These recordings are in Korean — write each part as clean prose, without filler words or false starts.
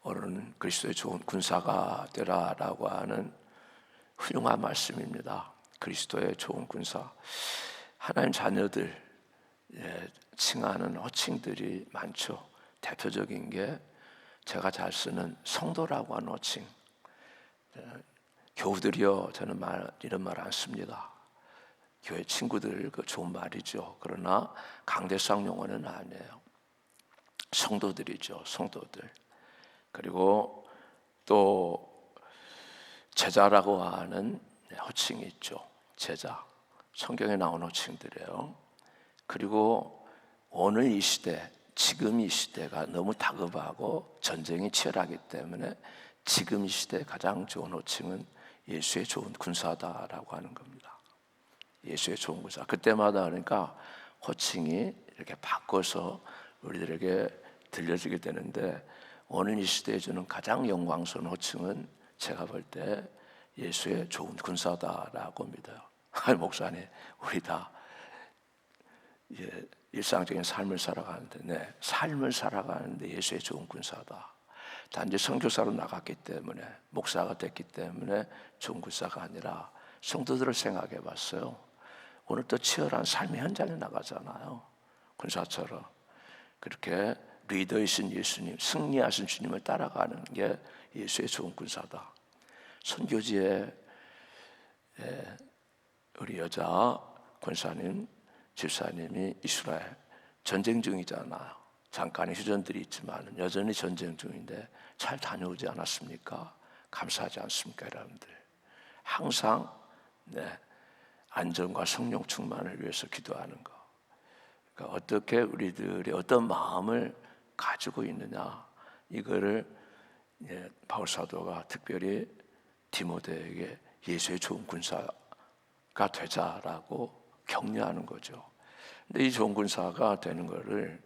오늘은 그리스도의 좋은 군사가 되라라고 하는 훌륭한 말씀입니다. 그리스도의 좋은 군사. 하나님 자녀들 칭하는 호칭들이 많죠. 대표적인 게 제가 잘 쓰는 성도라고 하는 호칭. 교우들이요, 저는 이런 말 안 씁니다. 교회 친구들 그 좋은 말이죠. 그러나 강대상 용어는 아니에요. 성도들이죠, 성도들. 그리고 또 제자라고 하는 호칭이 있죠. 제자. 성경에 나온 호칭들이에요. 그리고 오늘 이 시대, 지금 이 시대가 너무 다급하고 전쟁이 치열하기 때문에 지금 이 시대에 가장 좋은 호칭은 예수의 좋은 군사다라고 하는 겁니다. 예수의 좋은 군사. 그때마다 그러니까 호칭이 이렇게 바꿔서 우리들에게 들려지게 되는데, 오늘 이 시대에 주는 가장 영광스러운 호칭은 제가 볼 때 예수의 좋은 군사다라고 믿어요. 목사님, 우리 다 일상적인 삶을 살아가는데, 삶을 살아가는데 예수의 좋은 군사다. 단지 선교사로 나갔기 때문에, 목사가 됐기 때문에 좋은 군사가 아니라 성도들을 생각해 봤어요. 오늘 또 치열한 삶의 현장에 나가잖아요. 군사처럼. 그렇게 리더이신 예수님, 승리하신 주님을 따라가는 게 예수의 좋은 군사다. 선교지에 우리 여자 권사님, 집사님이 이스라엘 전쟁 중이잖아요. 잠깐의 휴전들이 있지만 여전히 전쟁 중인데 잘 다녀오지 않았습니까? 감사하지 않습니까, 여러분들? 항상 안전과 성령 충만을 위해서 기도하는 거. 그러니까 어떻게 우리들이 어떤 마음을 가지고 있느냐, 이거를 바울 사도가 특별히 디모데에게 예수의 좋은 군사가 되자라고 격려하는 거죠. 근데 이 좋은 군사가 되는 거를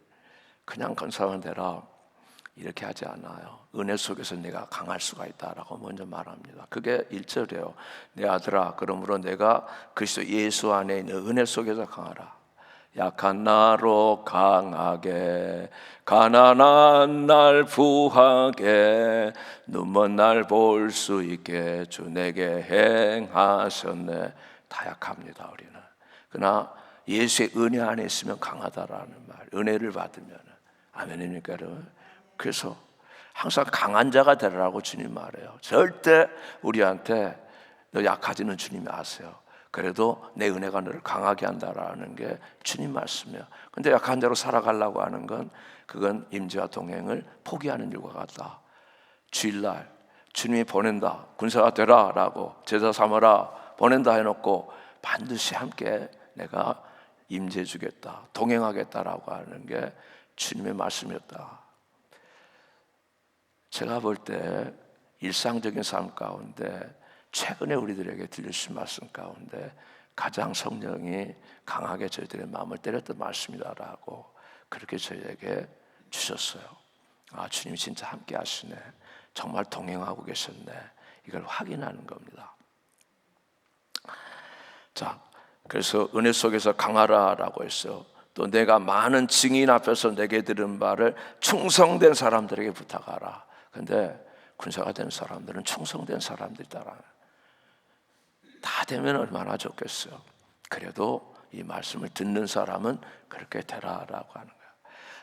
그냥 군사가 되라 이렇게 하지 않아요. 은혜 속에서 내가 강할 수가 있다라고 먼저 말합니다. 그게 1절이에요. 내 아들아, 그러므로 내가 그리스도 예수 안에 있는 은혜 속에서 강하라. 약한 나로 강하게, 가난한 날 부하게, 눈먼 날 볼 수 있게 주 내게 행하셨네. 다 약합니다, 우리는. 그러나 예수의 은혜 안에 있으면 강하다라는 말, 은혜를 받으면. 아멘입니까, 여러분? 그래서 항상 강한 자가 되라고 주님 말해요. 절대 우리한테 너 약하지는 주님이 아세요. 그래도 내 은혜가 너를 강하게 한다라는 게 주님 말씀이에요. 근데 약한 자로 살아가려고 하는 건, 그건 임재와 동행을 포기하는 일과 같다. 주일날 주님이 보낸다, 군사가 되라라고, 제자 삼아라, 보낸다 해놓고 반드시 함께 내가 임재해 주겠다, 동행하겠다라고 하는 게 주님의 말씀이었다. 제가 볼 때 일상적인 삶 가운데, 최근에 우리들에게 들려주신 말씀 가운데 가장 성령이 강하게 저희들의 마음을 때렸던 말씀이다라고 그렇게 저희에게 주셨어요. 아, 주님이 진짜 함께 하시네, 정말 동행하고 계셨네, 이걸 확인하는 겁니다. 자, 그래서 은혜 속에서 강하라라고 했어요. 또 내가 많은 증인 앞에서 내게 들은 바를 충성된 사람들에게 부탁하라. 근데 군사가 된 사람들은 충성된 사람들이다. 다 되면 얼마나 좋겠어요. 그래도 이 말씀을 듣는 사람은 그렇게 되라라고 하는 거예요.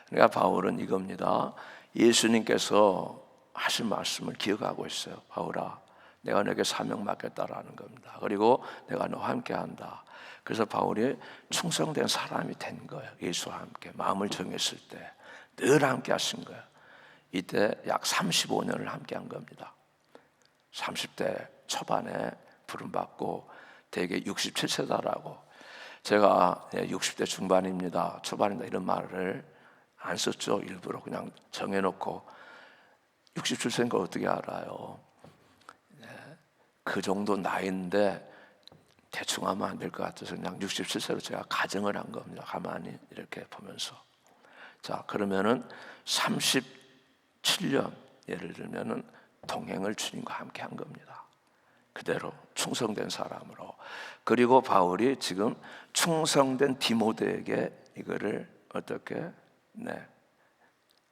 그러니까 바울은 이겁니다. 예수님께서 하신 말씀을 기억하고 있어요. 바울아, 내가 너에게 사명 맡겼다라는 겁니다. 그리고 내가 너와 함께 한다. 그래서 바울이 충성된 사람이 된 거예요. 예수와 함께 마음을 정했을 때 늘 함께 하신 거예요. 이때 약 35년을 함께 한 겁니다. 30대 초반에 부름받고 대개 67세다라고. 제가 60대 중반입니다, 초반입니다, 이런 말을 안 썼죠. 일부러 그냥 정해놓고 67세인 거 어떻게 알아요? 그 정도 나이인데 대충 하면 안 될 것 같아서 그냥 67세로 제가 가정을 한 겁니다. 가만히 이렇게 보면서. 자, 그러면은 37년, 예를 들면은 동행을 주님과 함께 한 겁니다. 그대로 충성된 사람으로. 그리고 바울이 지금 충성된 디모데에게 이거를 어떻게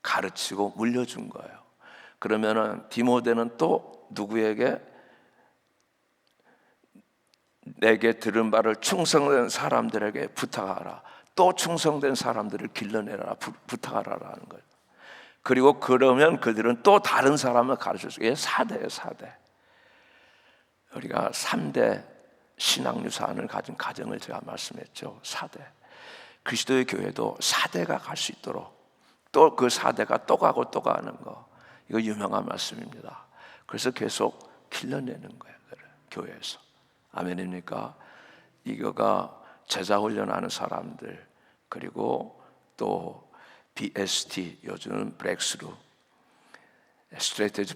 가르치고 물려준 거예요. 그러면은 디모데는 또 누구에게? 내게 들은 바를 충성된 사람들에게 부탁하라. 또 충성된 사람들을 길러내라 부탁하라라는 거예요. 그리고 그러면 그들은 또 다른 사람을 가르쳐주고, 이게 4대예요, 4대. 우리가 3대 신앙유산을 가진 가정을 제가 말씀했죠. 4대. 그리스도의 교회도 4대가 갈 수 있도록, 또 그 4대가 또 가고 또 가는 거, 이거 유명한 말씀입니다. 그래서 계속 길러내는 거예요, 교회에서. 아멘입니까? 이거가 제자 훈련하는 사람들, 그리고 또 BST, 요즘은 브렉스루 스트레이티지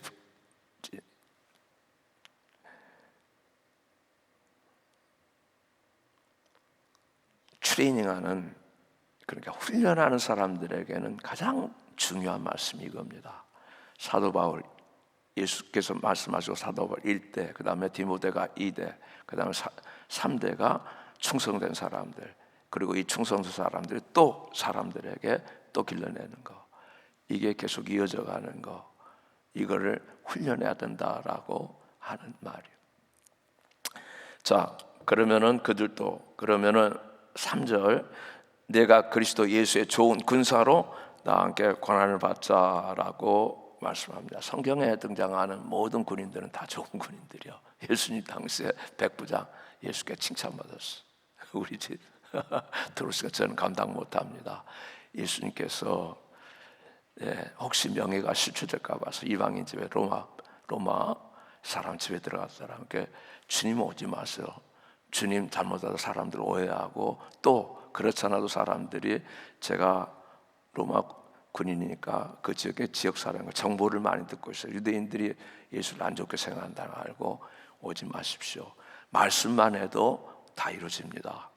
트레이닝하는, 그러니까 훈련하는 사람들에게는 가장 중요한 말씀이 이겁니다. 사도 바울, 예수께서 말씀하시고 사도 바울 1대, 그 다음에 디모데가 2대, 그 다음에 3대가 충성된 사람들, 그리고 이 충성된 사람들이 또 사람들에게 또 길러내는 거, 이게 계속 이어져 가는 거, 이거를 훈련해야 된다라고 하는 말이에요. 자, 그러면은 그들도, 그러면은 3절, 내가 그리스도 예수의 좋은 군사로 나와 함께 고난을 받자라고 말씀합니다. 성경에 등장하는 모든 군인들은 다 좋은 군인들이요. 예수님 당시에 백부장, 예수께 칭찬받았어. 우리 집 들어오시니까 저는 감당 못합니다. 예수님께서 혹시 명예가 실추될까 봐서 이방인 집에, 로마 사람 집에 들어갔더라. 그러니까 주님 오지 마세요. 주님 잘못하다 사람들 오해하고, 또 그렇지 않아도 사람들이, 제가 로마 군인이니까 그 지역의 지역 사람과 정보를 많이 듣고 있어요. 유대인들이 예수를 안 좋게 생각한다는 걸 알고 오지 마십시오. 말씀만 해도 다 이루어집니다.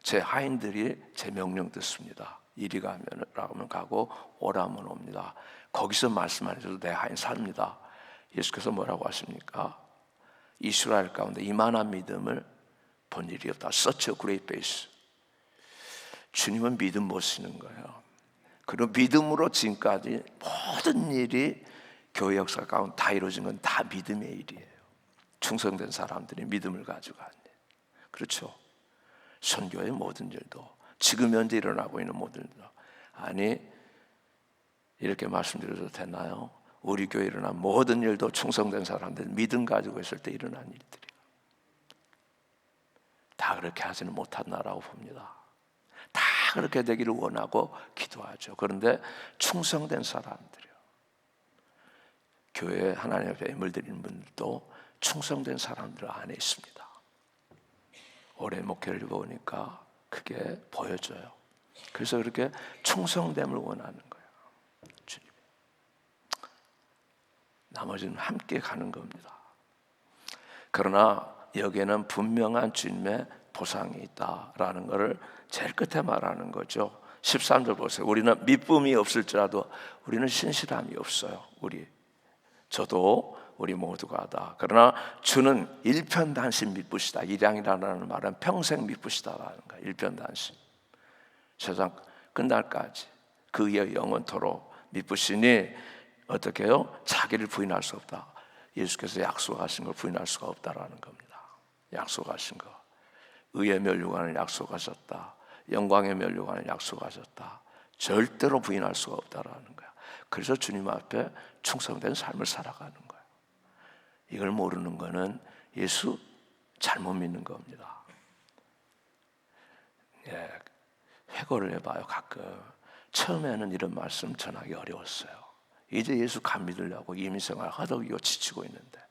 제 하인들이 제 명령 듣습니다. 이리 가면 가고 오라면 옵니다. 거기서 말씀만 해도 내 하인 삽니다. 예수께서 뭐라고 하십니까? 이스라엘 가운데 이만한 믿음을 본 일이 없다. Such a great faith. 주님은 믿음 못 쓰는 거예요. 그리고 믿음으로 지금까지 모든 일이 교회 역사 가운데 다 이루어진 건 다 믿음의 일이에요. 충성된 사람들이 믿음을 가지고 한 일. 그렇죠? 선교의 모든 일도, 지금 현재 일어나고 있는 모든 일도. 아니, 이렇게 말씀드려도 되나요? 우리 교회에 일어난 모든 일도 충성된 사람들 믿음 가지고 있을 때 일어난 일들이에요. 다 그렇게 하지는 못한다라고 봅니다. 다 그렇게 되기를 원하고 기도하죠. 그런데 충성된 사람들이요, 교회에 하나님 앞에 예물 드리는 분들도 충성된 사람들 안에 있습니다. 올해 목회를 보니까 그게 보여져요. 그래서 그렇게 충성됨을 원하는 거예요. 주님, 나머지는 함께 가는 겁니다. 그러나 여기에는 분명한 주님의 보상이 있다라는 것을 제일 끝에 말하는 거죠. 13절 보세요. 우리는 미쁨이 없을지라도 우리는 신실함이 없어요. 저도 우리 모두가 다. 그러나 주는 일편단심 미쁘시다. 일양이라는 말은 평생 미쁘시다라는 거예요. 일편단심. 세상 끝날까지 그의 영원토록 미쁘시니 어떻게 해요? 자기를 부인할 수 없다. 예수께서 약속하신 걸 부인할 수가 없다라는 겁니다. 약속하신 거. 의의 멸류관을 약속하셨다. 영광의 멸류관을 약속하셨다. 절대로 부인할 수가 없다라는 거야. 그래서 주님 앞에 충성된 삶을 살아가는 거예요. 이걸 모르는 거는 예수 잘못 믿는 겁니다. 회고를 해봐요. 가끔 처음에는 이런 말씀 전하기 어려웠어요. 이제 예수 감 믿으려고 이민생활 허덕이고 지치고 있는데,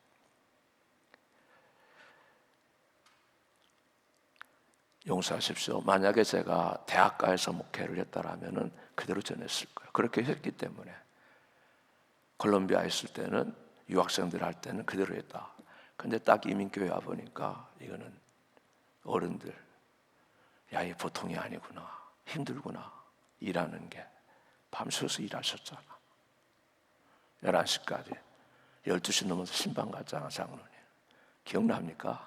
용서하십시오. 만약에 제가 대학가에서 목회를 했다라면은 그대로 전했을 거예요. 그렇게 했기 때문에 콜롬비아에 있을 때는, 유학생들 할 때는 그대로 했다. 근데 딱 이민교회 와 보니까 이거는 어른들, 야, 이 보통이 아니구나, 힘들구나, 일하는 게. 밤새서 일하셨잖아. 11시까지 12시 넘어서 신방 갔잖아, 장로님. 기억납니까?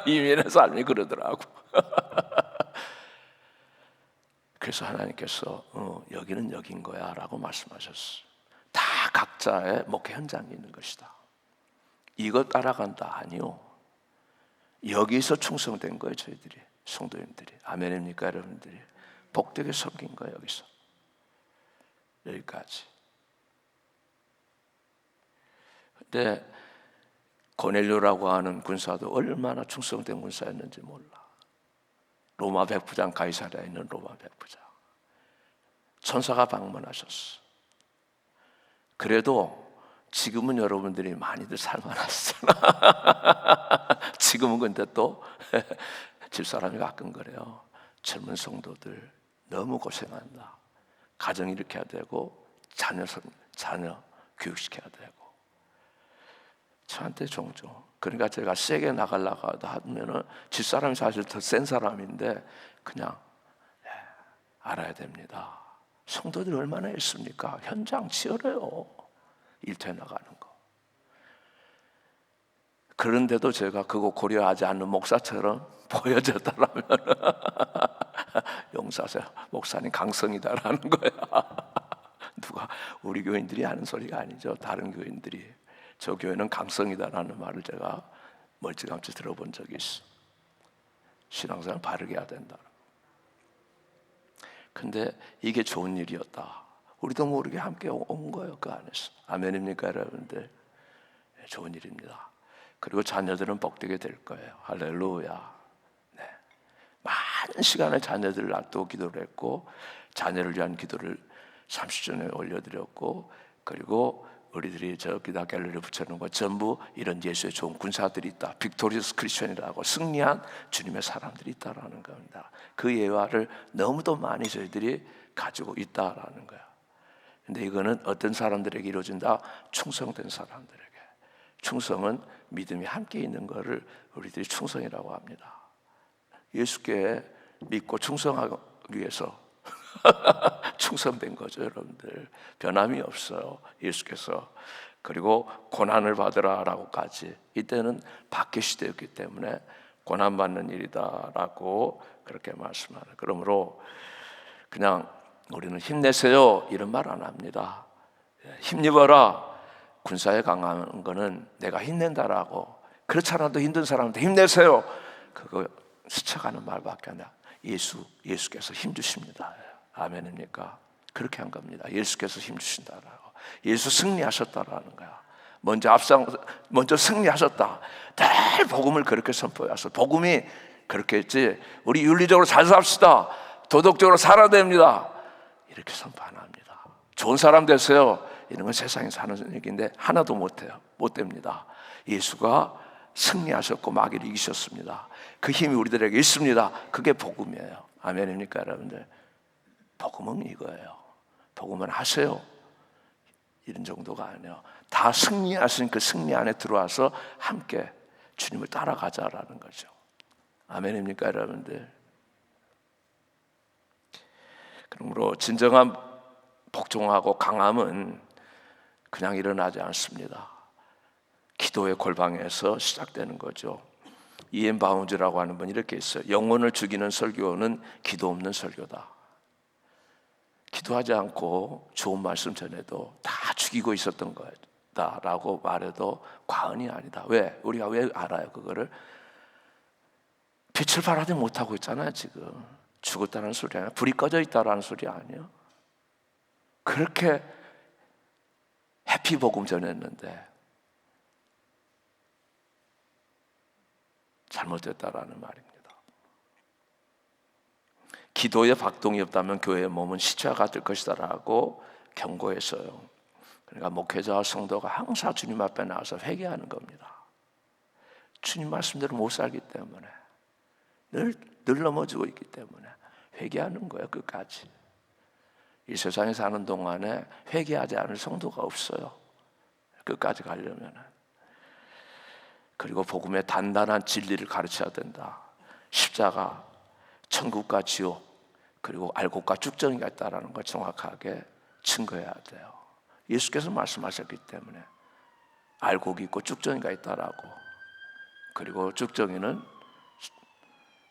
이민의 삶이 그러더라고. 그래서 하나님께서 여기는 여긴 거야 라고 말씀하셨어. 다 각자의 목회 현장이 있는 것이다. 이거 따라간다? 아니요. 여기서 충성된 거예요. 저희들이, 성도님들이. 아멘입니까 여러분들이? 복되게 섬긴 거예요. 여기서 여기까지. 근데 고넬료라고 하는 군사도 얼마나 충성된 군사였는지 몰라. 로마 백부장, 가이사랴에 있는 로마 백부장, 천사가 방문하셨어. 그래도 지금은 여러분들이 많이들 살만하시잖아. 지금은 근데 또 집사람이 가끔 그래요. 젊은 성도들 너무 고생한다. 가정 일으켜야 되고 자녀 교육시켜야 되고. 저한테 종종, 그러니까 제가 세게 나가려고 하면은 집사람이 사실 더 센 사람인데 그냥 알아야 됩니다. 성도들이 얼마나 있습니까? 현장 치열해요. 일터에 나가는 거. 그런데도 제가 그거 고려하지 않는 목사처럼 보여졌다라면 용서하세요. 목사님 강성이다라는 거야. 누가 우리 교인들이 하는 소리가 아니죠. 다른 교인들이. 저 교회는 강성이다라는 말을 제가 멀찌감치 들어본 적이 있어. 신앙생활 바르게 해야 된다. 근데 이게 좋은 일이었다. 우리도 모르게 함께 온 거예요. 그 안에서. 아멘입니까 여러분들? 좋은 일입니다. 그리고 자녀들은 복되게 될 거예요. 할렐루야. 네. 많은 시간을 자녀들을 놔두고 기도를 했고, 자녀를 위한 기도를 30전에 올려드렸고, 그리고 우리들이 저기다 갤러리 붙여놓은 거 전부 이런 예수의 좋은 군사들이 있다. 빅토리어스 크리스천이라고 승리한 주님의 사람들이 있다라는 겁니다. 그 예화를 너무도 많이 저희들이 가지고 있다라는 거야. 근데 이거는 어떤 사람들에게 이루어진다? 충성된 사람들에게. 충성은 믿음이 함께 있는 것을 우리들이 충성이라고 합니다. 예수께 믿고 충성하기 위해서 충성된 거죠, 여러분들. 변함이 없어요, 예수께서. 그리고 고난을 받으라라고까지. 이때는 박해 시대였기 때문에 고난 받는 일이다라고 그렇게 말씀하는. 그러므로 그냥 우리는 힘내세요 이런 말 안 합니다. 힘입어라. 군사에 강한 거는 내가 힘낸다라고. 그렇지 않아도 힘든 사람한테 힘내세요, 그거 스쳐가는 말밖에 안 해. 예수께서 힘 주십니다. 아멘입니까? 그렇게 한 겁니다. 예수께서 힘 주신다라고. 예수 승리하셨다라는 거야. 먼저 승리하셨다. 늘 복음을 그렇게 선포해서, 복음이 그렇게 했지, 우리 윤리적으로 잘 삽시다, 도덕적으로 살아야 됩니다, 이렇게 선포 안 합니다. 좋은 사람 되세요, 이런 건 세상에서 하는 얘기인데 하나도 못해요. 못 됩니다. 예수가 승리하셨고 마귀를 이기셨습니다. 그 힘이 우리들에게 있습니다. 그게 복음이에요. 아멘입니까 여러분들? 복음은 이거예요. 복음은 하세요, 이런 정도가 아니에요. 다 승리하신 그 승리 안에 들어와서 함께 주님을 따라가자라는 거죠. 아멘입니까 여러분들? 그러므로 진정한 복종하고 강함은 그냥 일어나지 않습니다. 기도의 골방에서 시작되는 거죠. 이엔 바운즈라고 하는 분이 이렇게 있어요. 영혼을 죽이는 설교는 기도 없는 설교다. 기도하지 않고 좋은 말씀 전해도 다 죽이고 있었던 거다라고 말해도 과언이 아니다. 왜? 우리가 왜 알아요 그거를? 빛을 발하지 못하고 있잖아요. 지금 죽었다는 소리 아니야. 불이 꺼져 있다라는 소리 아니에요. 그렇게 해피 복음 전했는데 잘못됐다라는 말입니다. 기도에 박동이 없다면 교회의 몸은 시체와 같을 것이다라고 경고했어요. 그러니까 목회자와 성도가 항상 주님 앞에 나와서 회개하는 겁니다. 주님 말씀대로 못 살기 때문에, 늘 넘어지고 있기 때문에 회개하는 거예요. 끝까지. 이 세상에 사는 동안에 회개하지 않을 성도가 없어요. 끝까지 가려면. 그리고 복음의 단단한 진리를 가르쳐야 된다. 십자가, 천국과 지옥, 그리고 알곡과 쭉정이가 있다는 걸 정확하게 증거해야 돼요. 예수께서 말씀하셨기 때문에 알곡이 있고 쭉정이가 있다라고. 그리고 쭉정이는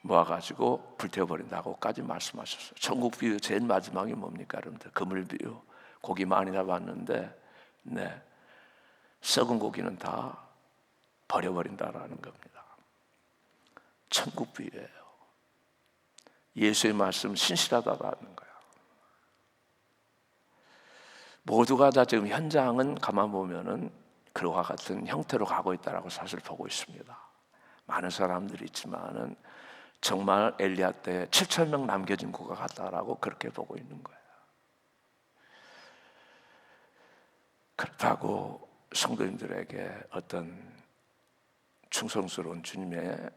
모아가지고 불태워버린다고까지 말씀하셨어요. 천국 비유 제일 마지막이 뭡니까 여러분들? 그물 비유. 고기 많이 잡았는데 네, 썩은 고기는 다 버려버린다라는 겁니다. 천국 비유예요. 예수의 말씀 신실하다라는 거예요. 모두가 다 지금 현장은 가만 보면은 그와 같은 형태로 가고 있다라고 사실 보고 있습니다. 많은 사람들이 있지만은 정말 엘리야 때 7,000명 남겨진 것 같다라고 그렇게 보고 있는 거예요. 그렇다고 성도님들에게 어떤 충성스러운 주님의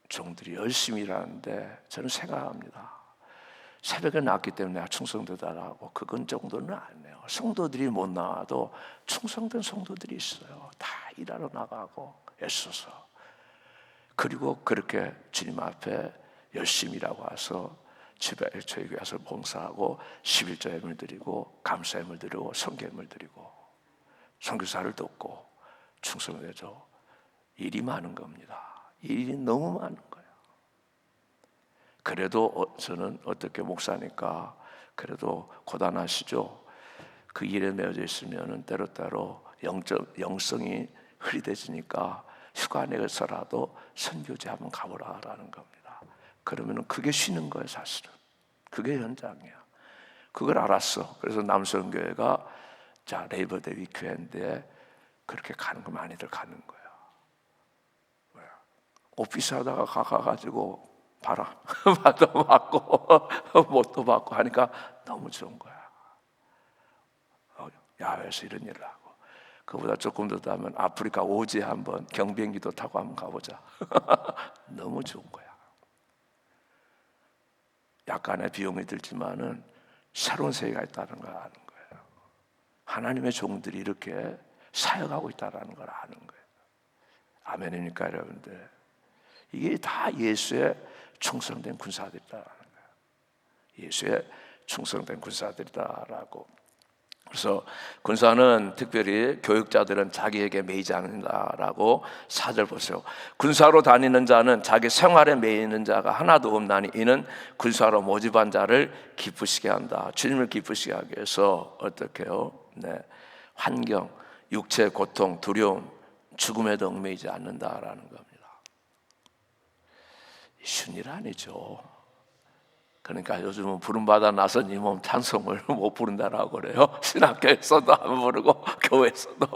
종들이 열심히 일하는데 저는 생각합니다. 새벽에 나왔기 때문에 내가 충성되다라고 그건 정도는 아니에요. 성도들이 못 나와도 충성된 성도들이 있어요. 다 일하러 나가고 애써서. 그리고 그렇게 주님 앞에 열심히 일하고 와서 집에 저희 교회 와서 봉사하고 11조예물 드리고 감사예물 드리고 성교예물 드리고 선교사를 돕고 충성을 해줘. 일이 많은 겁니다. 일이 너무 많은 거예요. 그래도 저는 어떻게 목사니까 그래도 고단하시죠. 그 일에 매여져 있으면 때로때로 영성이 흐릿해지니까 휴가 내서라도 선교지 한번 가보라라는 겁니다. 그러면 그게 쉬는 거예요. 사실은 그게 현장이야. 그걸 알았어. 그래서 남성교회가 자 레이버데이 위크엔드에 그렇게 가는 거 많이들 가는 거예요. 오피스 하다가 가가지고 바람 도 받고 못도 받고 하니까 너무 좋은 거야. 야외에서 이런 일을 하고 그보다 조금 더 하면 아프리카 오지에 한번 경비행기도 타고 한번 가보자. 너무 좋은 거야. 약간의 비용이 들지만은 새로운 세계가 있다는 걸 아는 거예요. 하나님의 종들이 이렇게 사역하고 있다는 걸 아는 거예요. 아멘이니까 여러분들. 이게 다 예수의 충성된 군사들이다라는 거예요. 예수의 충성된 군사들이다라고. 그래서 군사는 특별히 교육자들은 자기에게 매이지 않는다라고 4절 보세요. 군사로 다니는 자는 자기 생활에 매이는 자가 하나도 없나니 이는 군사로 모집한 자를 기쁘시게 한다. 주님을 기쁘시게 하기 위해서 어떻게 해요? 네. 환경, 육체 고통, 두려움, 죽음에도 얽매이지 않는다라는 겁니다. 쉬운 일 아니죠. 그러니까 요즘은 부름받아 나선 이 몸 찬송을 못 부른다라고 그래요. 신학교에서도 안 부르고 교회에서도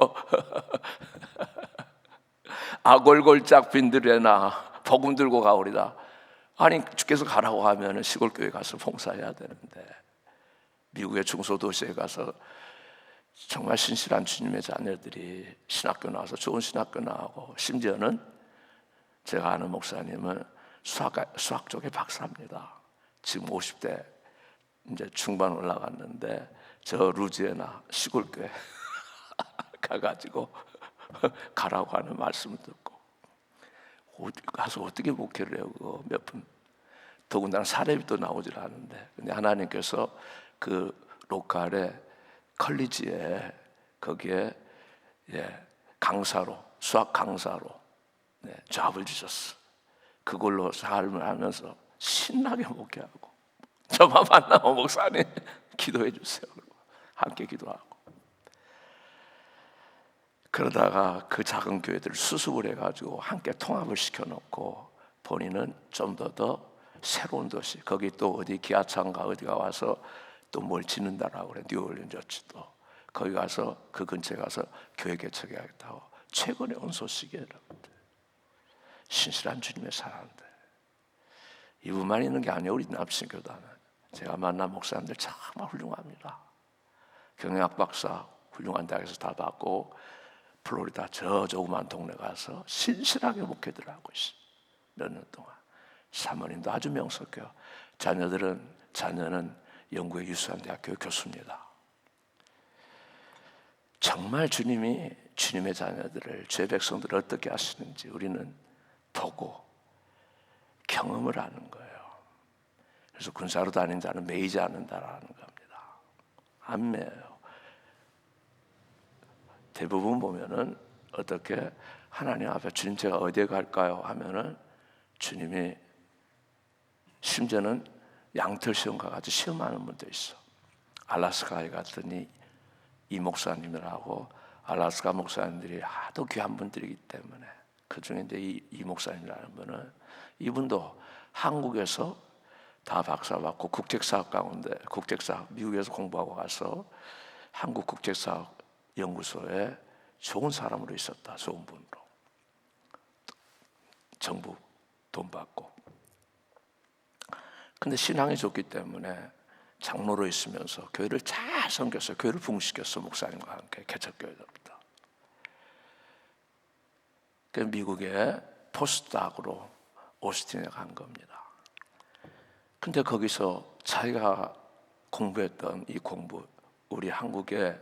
아골골짝 빈들에나 복음 들고 가오리다. 아니 주께서 가라고 하면 시골교회 가서 봉사해야 되는데 미국의 중소도시에 가서 정말 신실한 주님의 자녀들이 신학교 나와서 좋은 신학교 나오고 심지어는 제가 아는 목사님은 수학 쪽에 박사입니다. 지금 50대 이제 중반 올라갔는데 저 루지애나 시골교회 가가지고 가라고 하는 말씀을 듣고 가서 어떻게 목회를 해요? 그거 몇 분? 더군다나 사례비도 나오질 않은데 근데 하나님께서 그 로컬에 컬리지에 거기에 강사로 수학 강사로 잡을 주셨어. 그걸로 삶을 하면서 신나게 목회하고 저만 만나면 목사님 기도해 주세요. 함께 기도하고 그러다가 그 작은 교회들을 수습을 해가지고 함께 통합을 시켜놓고 본인은 좀 더 새로운 도시 거기 또 어디 기아차인가 어디가 와서 또 뭘 짓는다라고 그래. 뉴올리언즈도 거기 가서 그 근처에 가서 교회 개척해야겠다고 최근에 온 소식이에요. 신실한 주님의 사람들 이분만 있는 게 아니에요. 우리 납신교단은 제가 만난 목사님들 정말 훌륭합니다. 경영학 박사 훌륭한 대학에서 다 받고 플로리다 저 조그만 동네 가서 신실하게 목회들을 하고 있어요. 몇 년 동안 사모님도 아주 명석해요. 자녀는 영국의 유수한 대학교 교수입니다. 정말 주님이 주님의 자녀들을 주의 백성들을 어떻게 하시는지 우리는 보고 경험을 하는 거예요. 그래서 군사로 다닌 자는 매이지 않는다라는 겁니다. 안 매여요. 대부분 보면은 어떻게 하나님 앞에 주님 제가 어디에 갈까요? 하면은 주님이 심지어는 양털 시험과 같이 시험하는 분도 있어. 알라스카에 갔더니 이 목사님들하고 알래스카 목사님들이 하도 귀한 분들이기 때문에, 그 중에 이제 이 목사님이라는 분은, 이분도 한국에서 다 박사 받고 국책사학 가운데, 국책사학 미국에서 공부하고 가서 한국 국책사학 연구소에 좋은 사람으로 있었다. 좋은 분으로, 정부 돈 받고. 근데 신앙이 좋기 때문에 장로로 있으면서 교회를 잘 섬겼어요. 교회를 붕시켰어, 목사님과 함께 개척교회들부터. 그래서 미국의 포스트닥으로 오스틴에 간 겁니다. 근데 거기서 자기가 공부했던 이 공부, 우리 한국의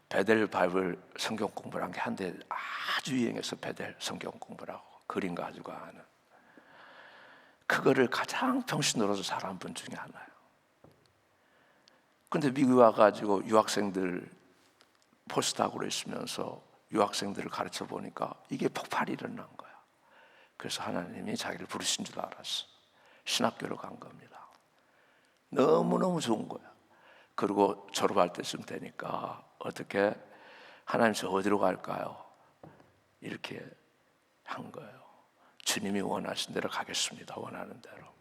베델 바이블 성경 공부란 게 한때 아주 유행해서 베델 성경 공부라고 그림 가지고 하는, 그거를 가장 평신도로서 잘한 분 중에 하나예요. 근데 미국에 와가지고 유학생들 포스트닥으로 있으면서 유학생들을 가르쳐 보니까 이게 폭발이 일어난 거야. 그래서 하나님이 자기를 부르신 줄 알았어. 신학교로 간 겁니다. 너무너무 좋은 거야. 그리고 졸업할 때쯤 되니까 어떻게, 하나님 저 어디로 갈까요? 이렇게 한 거예요. 주님이 원하신 대로 가겠습니다. 원하는 대로.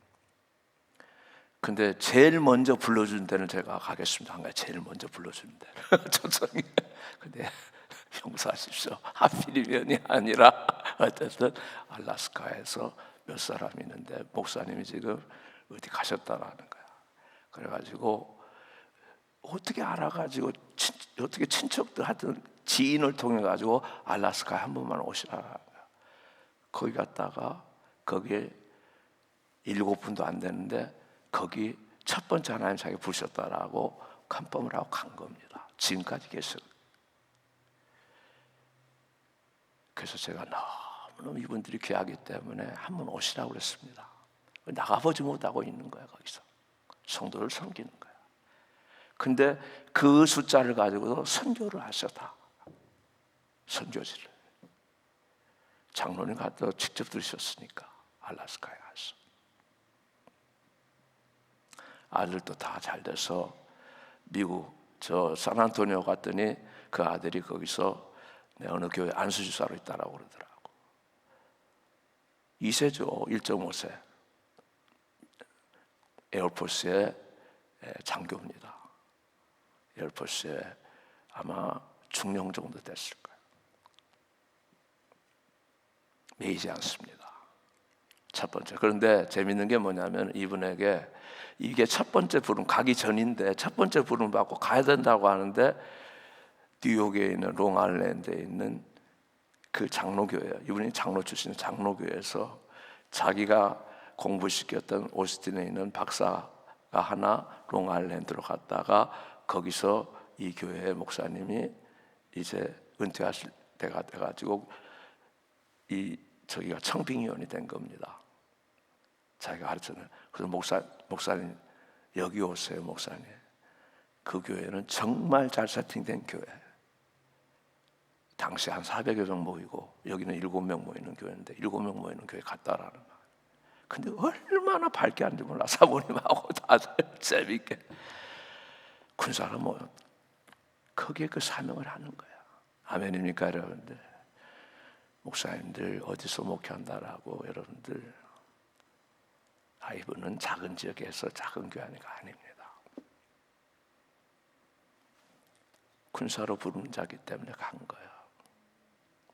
근데 제일 먼저 불러준 데는 제가 가겠습니다 한 거예요. 제일 먼저 불러준 데는 초청이. 근데 용서하십시오, 하필이면이 아니라 어쨌든 알래스카에서 몇 사람 있는데 목사님이 지금 어디 가셨다라는 거야. 그래가지고 어떻게 알아가지고 어떻게 친척들 하여튼 지인을 통해 가지고 알래스카에 한 번만 오시라는 거야. 거기 갔다가 거기에 7분도 안 되는데 거기 첫 번째 하나님 자기가 부르셨다라고 컨펌을 하고 간 겁니다. 지금까지 계속. 그래서 제가 너무너무 이분들이 귀하기 때문에 한번 오시라고 그랬습니다. 나가보지 못하고 있는 거야. 거기서 성도를 섬기는 거야. 근데 그 숫자를 가지고도 선교를 하셨다. 선교지를 장로님 가서 직접 들으셨으니까 알래스카에 가서 아들도 다 잘 돼서 미국 저 샌안토니오 갔더니 그 아들이 거기서 어느 교회 안수주사로 있다라고 그러더라고. 2세죠. 1.5세. 에어포스의 장교입니다. 에어포스에 아마 중령 정도 됐을 거예요. 매이지 않습니다. 첫 번째. 그런데 재밌는 게 뭐냐면 이분에게 이게 첫 번째 부름, 가기 전인데 첫 번째 부름 받고 가야 된다고 하는데 뉴욕에 있는 롱아일랜드에 있는 그 장로교회, 이분이 장로 출신 장로교회에서 자기가 공부시켰던 오스틴에 있는 박사가 하나 롱아일랜드로 갔다가 거기서 이 교회의 목사님이 이제 은퇴하실 때가 돼가지고 저기가 청빙위원이 된 겁니다. 자기가 가르쳤는. 그래서 목사님 여기 오세요, 목사님. 그 교회는 정말 잘 세팅된 교회. 당시 한 400여 명 모이고 여기는 7명 모이는 교회인데 7명 모이는 교회 갔다라는 거예요. 근데 얼마나 밝게 하는지 몰라. 사모님하고 다들 재밌게. 군사가 거기에 그 사명을 하는 거야. 아멘입니까 여러분들? 목사님들 어디서 목회한다라고 여러분들, 이분은 작은 지역에서 작은 교회가 아닙니다. 군사로 부른 자기 때문에 간 거예요.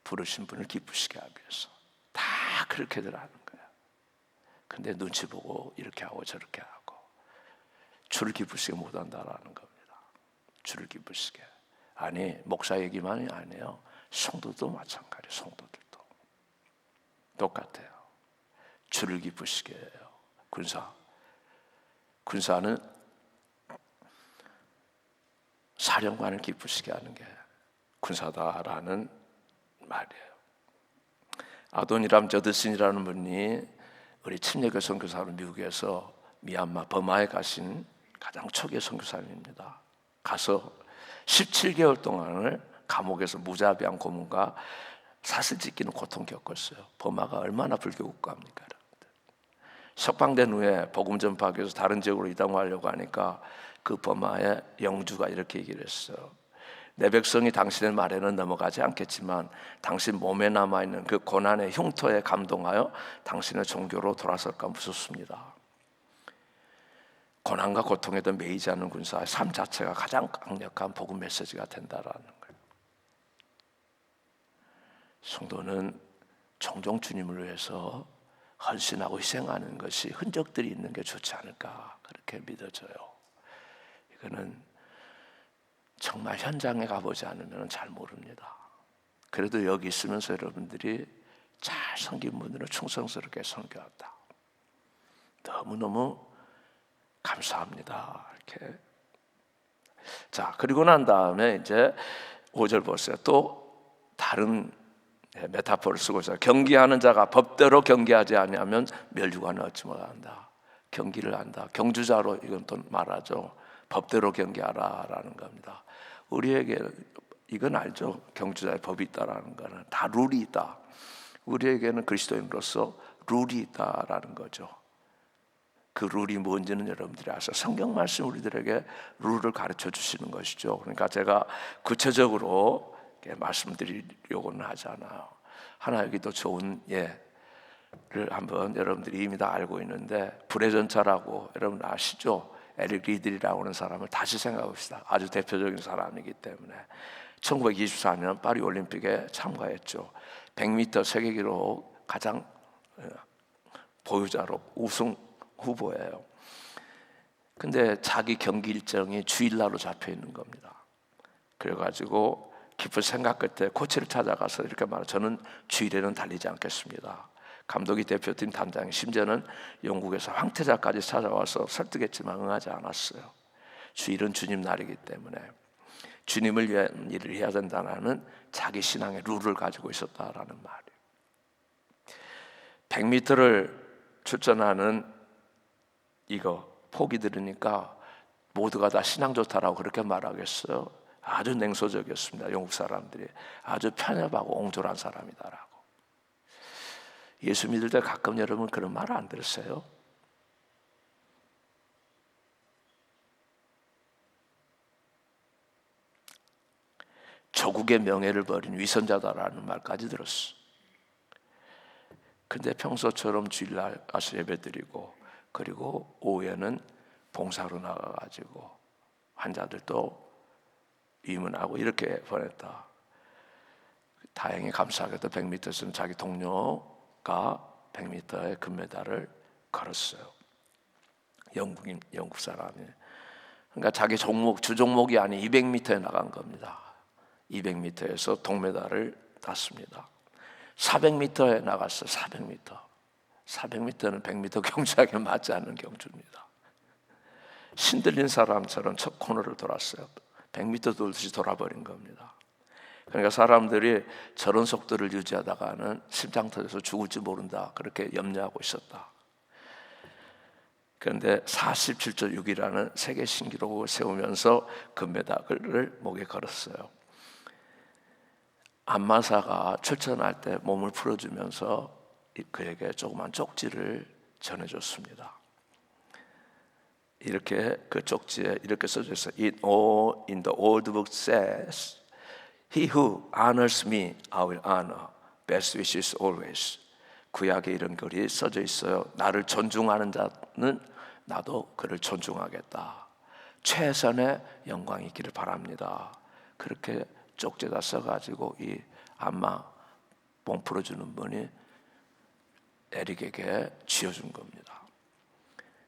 부르신 분을 기쁘시게 하기 위해서. 다 그렇게들 하는 거예요. 근데 눈치 보고 이렇게 하고 저렇게 하고 주를 기쁘시게 못한다라는 겁니다. 주를 기쁘시게. 아니 목사 얘기만이 아니에요. 성도도 마찬가지예요. 성도들도 똑같아요. 주를 기쁘시게 해요. 군사는 사령관을 기쁘시게 하는 게 군사다라는 말이에요. 아도니람 저드슨이라는 분이 우리 침례교 선교사로 미국에서 미얀마 버마에 가신 가장 초기의 선교사님입니다. 가서 17개월 동안을 감옥에서 무자비한 고문과 사슬 찢기는 고통 겪었어요. 버마가 얼마나 불교 국가입니까? 석방된 후에 복음 전파하기 위해서 다른 지역으로 이동하려고 하니까 그 버마의 영주가 이렇게 얘기를 했어요. 내 백성이 당신의 말에는 넘어가지 않겠지만 당신 몸에 남아있는 그 고난의 흉터에 감동하여 당신의 종교로 돌아설까 무섭습니다. 고난과 고통에도 매이지 않는 군사의 삶 자체가 가장 강력한 복음 메시지가 된다라는 거예요. 성도는 종종 주님을 위해서 헌신하고 희생하는 것이 흔적들이 있는 게 좋지 않을까 그렇게 믿어져요. 이거는 정말 현장에 가보지 않으면 잘 모릅니다. 그래도 여기 있으면서 여러분들이 잘 섬긴 분들은 충성스럽게 섬겨왔다. 너무너무 감사합니다. 이렇게. 자, 그리고 난 다음에 이제 5절 보세요. 또 다른 메타포를 쓰고 있어요. 경기하는 자가 법대로 경기하지 아니하면 멸류관을 얻지 못한다. 경기를 한다. 경주자로 이건 또 말하죠. 법대로 경기하라라는 겁니다. 우리에게 이건 알죠. 경주자의 법이 있다라는 거는 다 룰이 있다. 우리에게는 그리스도인으로서 룰이 있다라는 거죠. 그 룰이 뭔지는 여러분들이 아세요. 성경 말씀 우리들에게 룰을 가르쳐 주시는 것이죠. 그러니까 제가 구체적으로 말씀드리려고는 하잖아요. 하나 여기도 좋은 예를 한번 여러분들이 이미 다 알고 있는데 불의 전차라고 여러분 아시죠? 에릭 리들이라고 하는 사람을 다시 생각해 봅시다. 아주 대표적인 사람이기 때문에 1924년 파리 올림픽에 참가했죠. 100m 세계 기록 가장 보유자로 우승 후보예요. 근데 자기 경기 일정이 주일날로 잡혀 있는 겁니다. 그래가지고 깊은 생각 끝에 코치를 찾아가서 이렇게 말해요. 저는 주일에는 달리지 않겠습니다. 감독이 대표팀 단장이 심지어는 영국에서 황태자까지 찾아와서 설득했지만 응하지 않았어요. 주일은 주님 날이기 때문에 주님을 위한 일을 해야 된다는 자기 신앙의 룰을 가지고 있었다라는 말이에요. 100m를 출전하는 이거 포기 들으니까 모두가 다 신앙 좋다라고 그렇게 말하겠어요? 아주 냉소적이었습니다. 영국 사람들이 아주 편협하고 옹졸한 사람이다라고. 예수 믿을 때 가끔 여러분 그런 말 안 들으세요? 조국의 명예를 버린 위선자다라는 말까지 들었어. 근데 평소처럼 주일날 가서 예배드리고 그리고 오후에는 봉사로 나가가지고 환자들도 입문하고 이렇게 보냈다. 다행히 감사하게도 100m에서는 자기 동료가 100m의 금메달을 걸었어요. 영국 사람이. 그러니까 자기 종목 주종목이 아닌 200m에 나간 겁니다. 200m에서 동메달을 땄습니다. 400m에 나갔어요. 400m. 400m는 100m 경주하게 맞지 않는 경주입니다. 신들린 사람처럼 첫 코너를 돌았어요. 100m 돌듯이 돌아버린 겁니다. 그러니까 사람들이 저런 속도를 유지하다가는 심장 터져서 죽을지 모른다 그렇게 염려하고 있었다. 그런데 47.6이라는 세계 신기록을 세우면서 금메달을 목에 걸었어요. 안마사가 출전할 때 몸을 풀어주면서 그에게 조그만 쪽지를 전해줬습니다. 이렇게 그 쪽지에 이렇게 써져 있어요. In the old book says, He who honors me, I will honor. Best wishes always. 구약에 이런 글이 써져 있어요. 나를 존중하는 자는 나도 그를 존중하겠다. 최선의 영광이 있기를 바랍니다. 그렇게 쪽지에다 써가지고 이 안마 몸 풀어주는 분이 에릭에게 쥐어준 겁니다.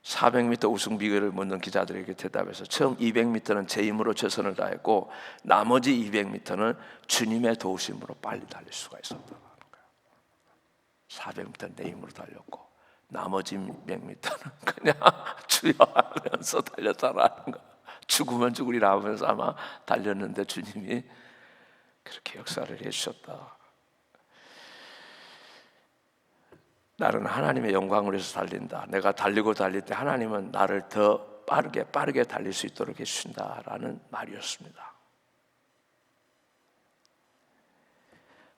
400m 우승 비결을 묻는 기자들에게 대답해서 처음 200m는 제 힘으로 최선을 다했고 나머지 200m는 주님의 도우심으로 빨리 달릴 수가 있었다는 거예요. 400m는 내 힘으로 달렸고 나머지 100m는 그냥 주여 하면서 달렸다라는 거예요. 죽으면 죽으리라 하면서 아마 달렸는데 주님이 그렇게 역사를 해주셨다. 나는 하나님의 영광을 위해서 달린다. 내가 달리고 달릴 때 하나님은 나를 더 빠르게 달릴 수 있도록 해주신다라는 말이었습니다.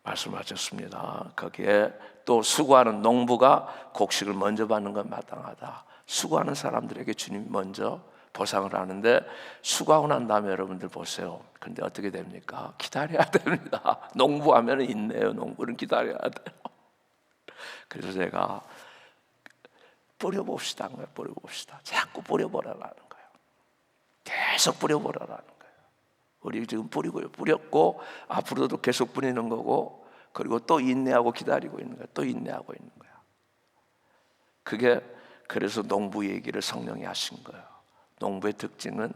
말씀하셨습니다. 거기에 또 수고하는 농부가 곡식을 먼저 받는 건 마땅하다. 수고하는 사람들에게 주님 먼저 보상을 하는데 수고하고 난 다음에 여러분들 보세요. 근데 어떻게 됩니까? 기다려야 됩니다. 농부하면 있네요. 농부는 기다려야 돼요. 그래서 제가 뿌려봅시다. 뿌려봅시다. 자꾸 뿌려보라는 거예요. 계속 뿌려보라는 거예요. 우리 지금 뿌리고요. 뿌렸고 앞으로도 계속 뿌리는 거고, 그리고 또 인내하고 기다리고 있는 거예요. 또 인내하고 있는 거예요. 그게 그래서 농부 얘기를 성령이 하신 거예요. 농부의 특징은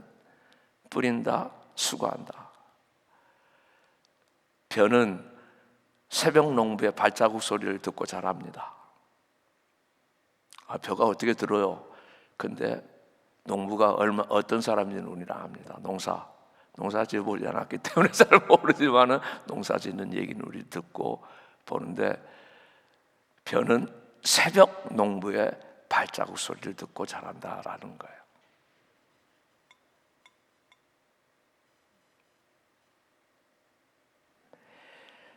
뿌린다, 수고한다. 벼는 새벽 농부의 발자국 소리를 듣고 자랍니다. 벼가 어떻게 들어요? 근데 농부가 어떤 사람인지는 우리는 압니다. 농사 지어보지 않았기 때문에 잘 모르지만은 농사 짓는 얘기는 우리 듣고 보는데, 벼는 새벽 농부의 발자국 소리를 듣고 자란다라는 거예요.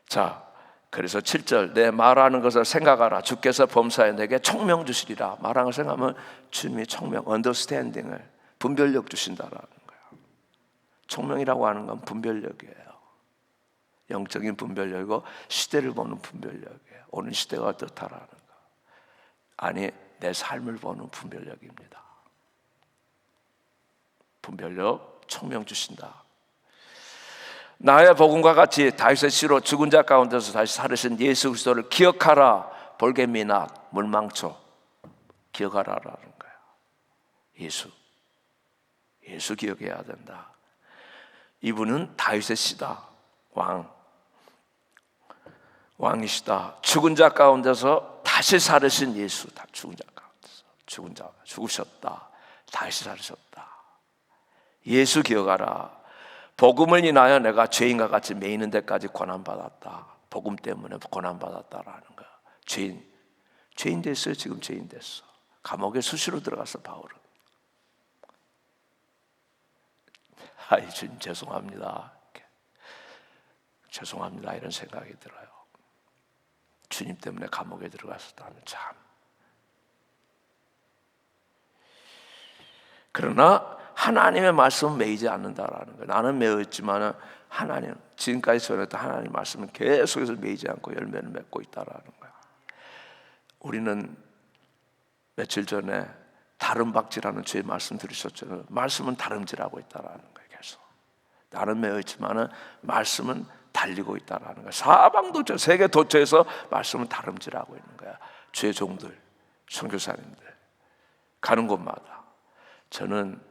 자, 그래서 7절, 내 말하는 것을 생각하라. 주께서 범사에 내게 총명 주시리라. 말하는 걸 생각하면 주님이 총명, 언더스탠딩을, 분별력 주신다라는 거예요. 총명이라고 하는 건 분별력이에요. 영적인 분별력이고 시대를 보는 분별력이에요. 오늘 시대가 어떻다라는 거. 아니, 내 삶을 보는 분별력입니다. 분별력, 총명 주신다. 나의 복음과 같이 다윗의 씨로 죽은 자 가운데서 다시 살으신 예수 그리스도를 기억하라. 볼개미나 물망초 기억하라라는 거예요. 예수 기억해야 된다. 이분은 다윗의 씨다. 왕이시다. 죽은 자 가운데서 다시 살으신 예수. 죽은 자 가운데서 죽으셨다. 다시 살으셨다. 예수 기억하라. 복음을 인하여 내가 죄인과 같이 매이는 데까지 고난받았다. 복음 때문에 고난받았다라는 거야. 죄인 됐어요. 지금 죄인 됐어. 감옥에 수시로 들어갔어. 바울은. 주님 죄송합니다. 죄송합니다. 이런 생각이 들어요. 주님 때문에 감옥에 들어갔었다면 참. 그러나 하나님의 말씀은 매이지 않는다라는 거예요. 나는 매였지만 하나님, 지금까지 전했던 하나님의 말씀은 계속해서 매이지 않고 열매를 맺고 있다라는 거야. 우리는 며칠 전에 다름박질하는 주의 말씀 들으셨잖아요. 말씀은 다름질하고 있다라는 거예요. 계속 나는 매였지만 말씀은 달리고 있다라는 거예요. 사방도처, 세계 도처에서 말씀은 다름질하고 있는 거야. 주의 종들, 선교사님들 가는 곳마다 저는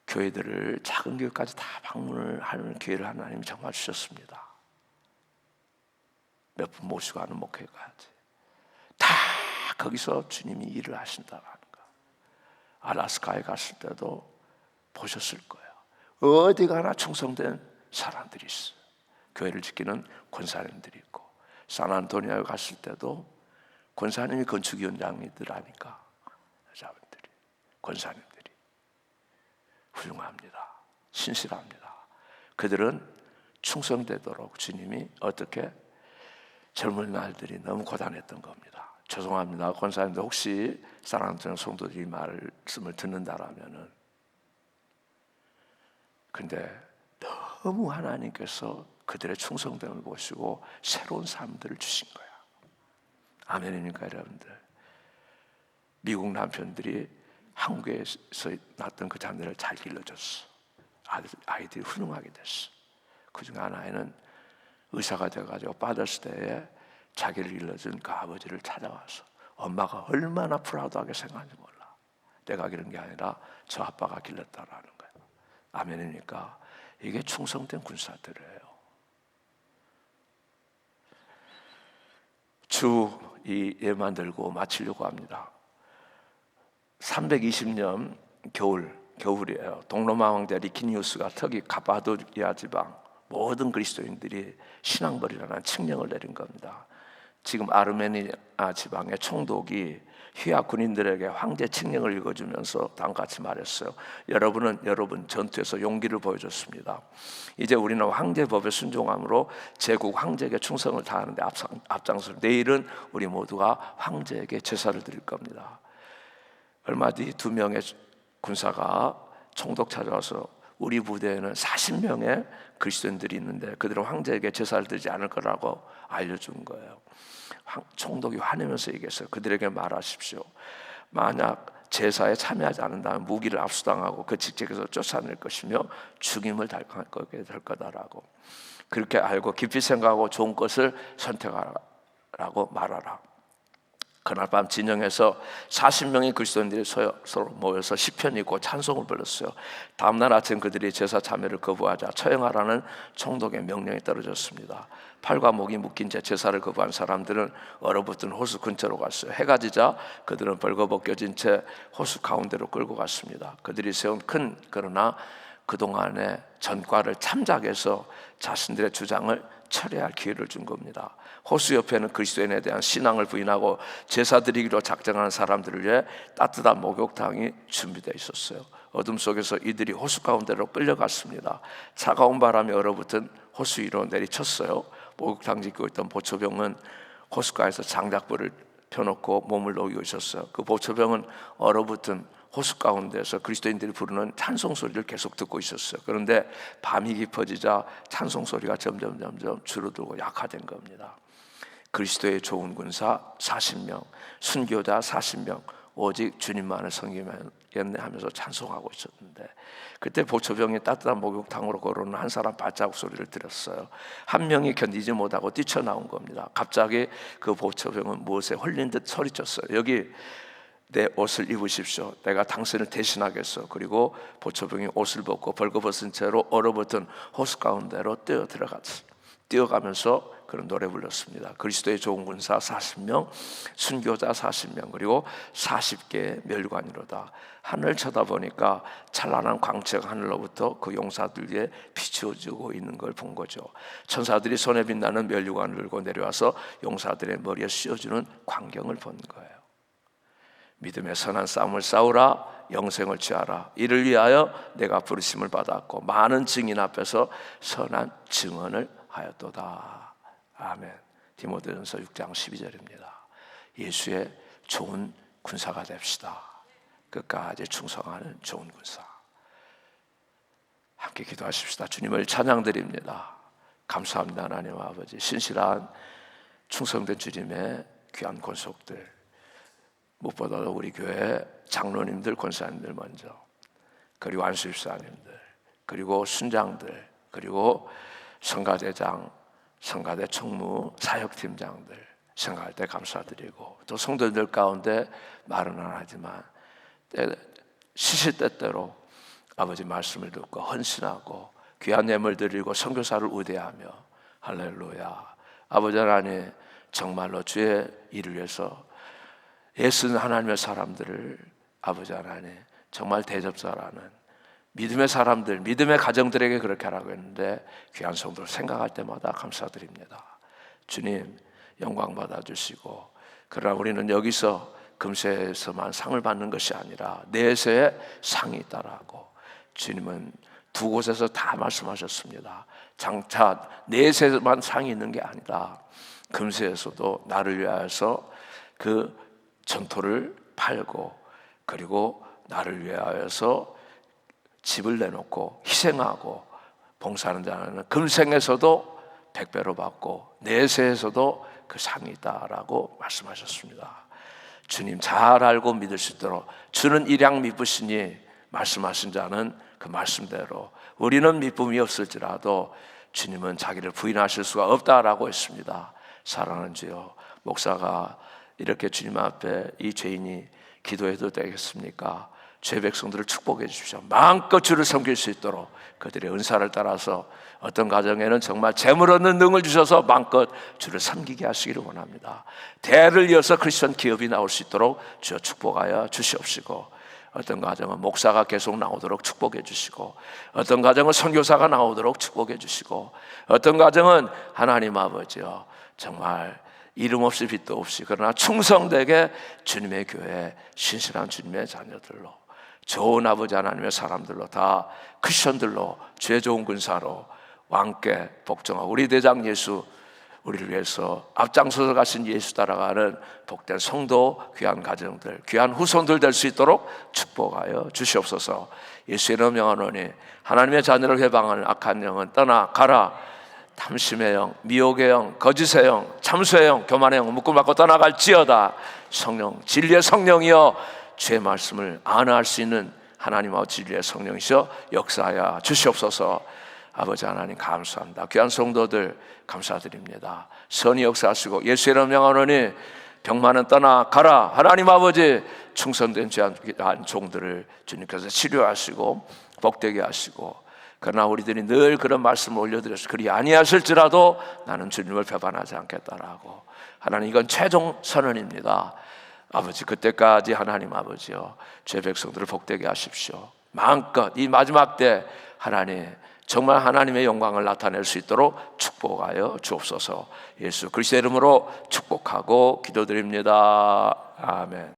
교회들을 작은 교회까지 다 방문을 하는 기회를 하나님이 정말 주셨습니다. 몇 분 모시고 하는 목회 가야지. 다 거기서 주님이 일을 하신다라는 거. 알래스카에 갔을 때도 보셨을 거예요. 어디 가나 충성된 사람들이 있어요. 교회를 지키는 권사님들이 있고, 산안토니아에 갔을 때도 권사님이 건축위원장이들 하니까 여자분들이, 권사님들이 훌륭합니다. 신실합니다. 그들은 충성되도록 주님이 어떻게 젊은 날들이 너무 고단했던 겁니다. 죄송합니다. 권사님들 혹시 사랑하는 성도들이 말씀을 듣는다라면은, 근데 너무 하나님께서 그들의 충성됨을 보시고 새로운 삶들을 주신 거야. 아멘입니까, 여러분들? 미국 남편들이 한국에서 낳았던 그 자녀를 잘 길러줬어. 아이들이 훌륭하게 됐어. 그중 하나에는 의사가 돼가지고 파더스데이에 자기를 길러준 그 아버지를 찾아와서 엄마가 얼마나 프라우드하게 생각하는지 몰라. 내가 기른 게 아니라 저 아빠가 길렀다라는 거예요. 아멘입니까? 이게 충성된 군사들이에요. 이 예만 들고 마치려고 합니다. 320년 겨울이에요. 동로마 황제 리키니우스가 특히 가파도키아 지방 모든 그리스도인들이 신앙벌이라는 칙령을 내린 겁니다. 지금 아르메니아 지방의 총독이 휘하 군인들에게 황제 칙령을 읽어주면서 다음같이 말했어요. 여러분 전투에서 용기를 보여줬습니다. 이제 우리는 황제 법에 순종함으로 제국 황제에게 충성을 다하는데 앞장서 내일은 우리 모두가 황제에게 제사를 드릴 겁니다. 얼마 뒤 2명의 군사가 총독 찾아와서 우리 부대에는 40명의 그리스도인들이 있는데 그들은 황제에게 제사를 드리지 않을 거라고 알려준 거예요. 총독이 화내면서 얘기했어요. 그들에게 말하십시오. 만약 제사에 참여하지 않는다면 무기를 압수당하고 그 직책에서 쫓아낼 것이며 죽임을 당하게 될 거다라고. 그렇게 알고 깊이 생각하고 좋은 것을 선택하라고 말하라. 그날 밤 진영에서 40명의 그리스도인들이 서로 모여서 시편 읽고 찬송을 불렀어요. 다음날 아침 그들이 제사 참여를 거부하자 처형하라는 총독의 명령이 떨어졌습니다. 팔과 목이 묶인 채 제사를 거부한 사람들은 얼어붙은 호수 근처로 갔어요. 해가 지자 그들은 벌거벗겨진 채 호수 가운데로 끌고 갔습니다. 그들이 세운 큰 그러나 그동안의 전과를 참작해서 자신들의 주장을 철회할 기회를 준 겁니다. 호수 옆에는 그리스도인에 대한 신앙을 부인하고 제사 드리기로 작정하는 사람들을 위해 따뜻한 목욕탕이 준비되어 있었어요. 어둠 속에서 이들이 호수 가운데로 끌려갔습니다. 차가운 바람이 얼어붙은 호수 위로 내리쳤어요. 목욕탕 짓고 있던 보초병은 호수가에서 장작불을 펴놓고 몸을 녹이고 있었어요. 그 보초병은 얼어붙은 호수 가운데서 그리스도인들이 부르는 찬송 소리를 계속 듣고 있었어요. 그런데 밤이 깊어지자 찬송 소리가 점점 줄어들고 약화된 겁니다. 그리스도의 좋은 군사 40명, 순교자 40명, 오직 주님만을 섬기겠네 하면서 찬송하고 있었는데 그때 보초병이 따뜻한 목욕탕으로 걸어오는 한 사람 발자국 소리를 들었어요. 한 명이 견디지 못하고 뛰쳐나온 겁니다. 갑자기 그 보초병은 무엇에 홀린 듯 소리쳤어요. 여기 내 옷을 입으십시오. 내가 당신을 대신하겠어. 그리고 보초병이 옷을 벗고 벌거벗은 채로 얼어붙은 호수 가운데로 뛰어가면서 그런 노래 불렀습니다. 그리스도의 좋은 군사 40명, 순교자 40명, 그리고 40개의 멸관이로다. 하늘 쳐다보니까 찬란한 광채가 하늘로부터 그 용사들 위에 비추어지고 있는 걸 본 거죠. 천사들이 손에 빛나는 멸관을 들고 내려와서 용사들의 머리에 씌워주는 광경을 본 거예요. 믿음의 선한 싸움을 싸우라, 영생을 취하라. 이를 위하여 내가 부르심을 받았고 많은 증인 앞에서 선한 증언을 하였도다. 아멘. 디모데전서 6장 12절입니다. 예수의 좋은 군사가 됩시다. 끝까지 충성하는 좋은 군사. 함께 기도하십시다. 주님을 찬양드립니다. 감사합니다. 하나님 아버지, 신실한 충성된 주님의 귀한 권속들, 무엇보다도 우리 교회 장로님들, 권사님들 먼저, 그리고 안수집사님들, 그리고 순장들, 그리고 성가대장, 성가대 총무, 사역팀장들 생각할 때 감사드리고, 또 성도들 가운데 말은 안 하지만 시시때때로 아버지 말씀을 듣고 헌신하고 귀한 예물 드리고 선교사를 우대하며 할렐루야. 아버지 하나님, 정말로 주의 일을 위해서 애쓰는 하나님의 사람들을 아버지 하나님 정말 대접사라는 믿음의 사람들, 믿음의 가정들에게 그렇게 하라고 했는데 귀한 성도를 생각할 때마다 감사드립니다. 주님 영광 받아주시고, 그러나 우리는 여기서 금세에서만 상을 받는 것이 아니라 내세에 상이 있다라고 주님은 두 곳에서 다 말씀하셨습니다. 장차 내세만 상이 있는 게 아니다. 금세에서도 나를 위하여서 그 전토를 팔고, 그리고 나를 위하여서 집을 내놓고 희생하고 봉사하는 자는 금생에서도 100배로 받고 내세에서도 그 상이 있다라고 말씀하셨습니다. 주님 잘 알고 믿을 수 있도록 주는 일양 미쁘시니 말씀하신 자는 그 말씀대로, 우리는 미쁨이 없을지라도 주님은 자기를 부인하실 수가 없다라고 했습니다. 사랑하는 주여, 목사가 이렇게 주님 앞에 이 죄인이 기도해도 되겠습니까? 죄 백성들을 축복해 주십시오. 마음껏 주를 섬길 수 있도록 그들의 은사를 따라서 어떤 가정에는 정말 재물 얻는 능을 주셔서 마음껏 주를 섬기게 하시기를 원합니다. 대를 이어서 크리스천 기업이 나올 수 있도록 주여 축복하여 주시옵시고, 어떤 가정은 목사가 계속 나오도록 축복해 주시고, 어떤 가정은 선교사가 나오도록 축복해 주시고, 어떤 가정은 하나님 아버지여 정말 이름 없이 빚도 없이 그러나 충성되게 주님의 교회 신실한 주님의 자녀들로, 좋은 아버지 하나님의 사람들로, 다 크리스천들로, 죄 좋은 군사로 왕께 복종하고 우리 대장 예수 우리를 위해서 앞장서서 가신 예수 따라가는 복된 성도, 귀한 가정들, 귀한 후손들 될 수 있도록 축복하여 주시옵소서. 예수의 이름으로 명하노니 하나님의 자녀를 회방하는 악한 영은 떠나가라. 탐심의 영, 미혹의 영, 거짓의 영, 참수의 영, 교만의 영 묶음받고 떠나갈지어다. 성령, 진리의 성령이여 주의 말씀을 안할 수 있는 하나님과 진리의 성령이시여 역사하여 주시옵소서. 아버지 하나님 감사합니다. 귀한 성도들 감사드립니다. 선히 역사하시고 예수의 이름으로 명하노니 병만은 떠나가라. 하나님 아버지 충성된 죄한 종들을 주님께서 치료하시고 복되게 하시고, 그러나 우리들이 늘 그런 말씀을 올려드려서 그리 아니하실지라도 나는 주님을 배반하지 않겠다라고. 하나님 이건 최종 선언입니다. 아버지 그때까지 하나님 아버지요 죄 백성들을 복되게 하십시오. 마음껏 이 마지막 때 하나님 정말 하나님의 영광을 나타낼 수 있도록 축복하여 주옵소서. 예수 그리스도의 이름으로 축복하고 기도드립니다. 아멘.